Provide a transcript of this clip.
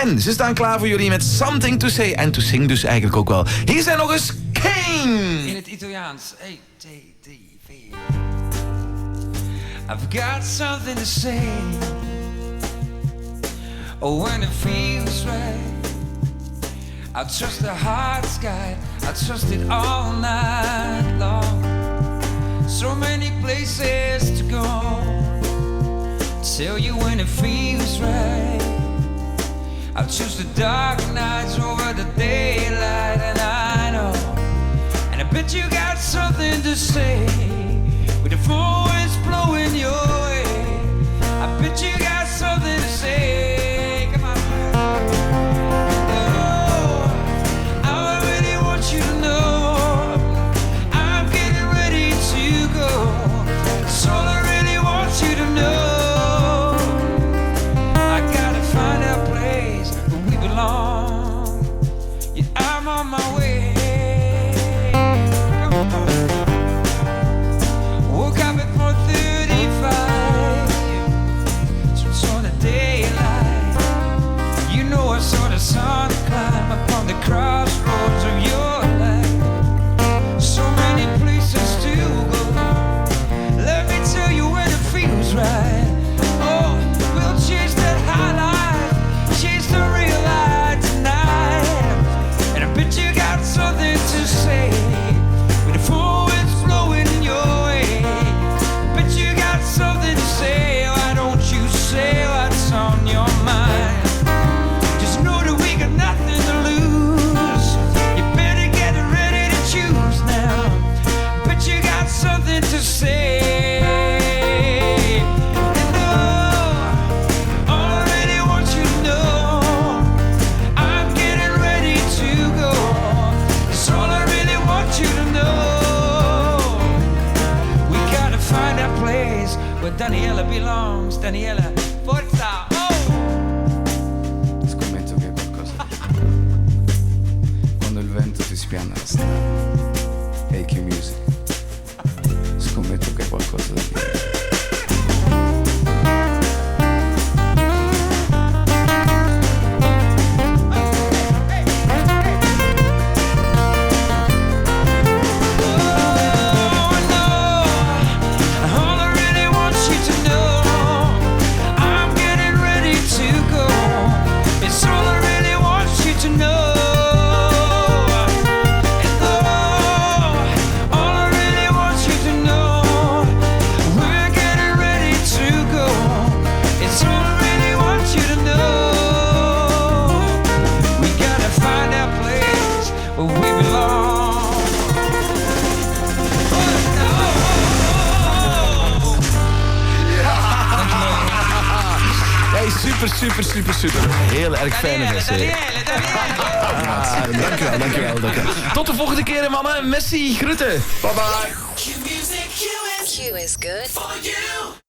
En ze staan klaar voor jullie met Something to Say. En to sing dus eigenlijk ook wel. Hier zijn nog eens Kane. In het Italiaans. E-T-T-V. I've got something to say. Oh, when it feels right, I trust the heart's guide. I trust it all night long. So many places to go. Tell you when it feels right. I choose the dark nights over the daylight, and I know. And I bet you got something to say. With the full winds blowing your way, I bet you got something to say. Come on. Oh, I really want you to know I'm getting ready to go. That's all I really want you to know. I gotta find a place where we belong. Yeah, I'm on my way. Woke up at 4:35, so it's on the daylight. You know I saw the sun climb upon the crossroads of your life. So many places to go. Let me tell you when it feels right. Oh, we'll chase that high life, chase the real light tonight. And I bet you got something to say. With the full winds blowing in your way, bet you got something to say. Why don't you say what's on your mind? Just know that we got nothing to lose. You better get ready to choose now. Bet you got something to say. And oh, all I really want you to know, I'm getting ready to go. That's all I really want you to know. We gotta find that place where Daniela belongs. Daniela, forza! Oh! Scommetto che è qualcosa di più. Quando il vento ti spiana la strada. Hey Q Music. Scommetto che è qualcosa di più. Oh, no. All I really want you to know, I'm getting ready to go. It's all I really want you to know. And oh, all I really want you to know, we're getting ready to go. It's all I really want you to know. We gotta find that place where we belong. Hey, super. Heel erg fijne versie. Dankjewel. Tot de volgende keer, mannen. Messi, groeten. Bye bye. Q is good for you.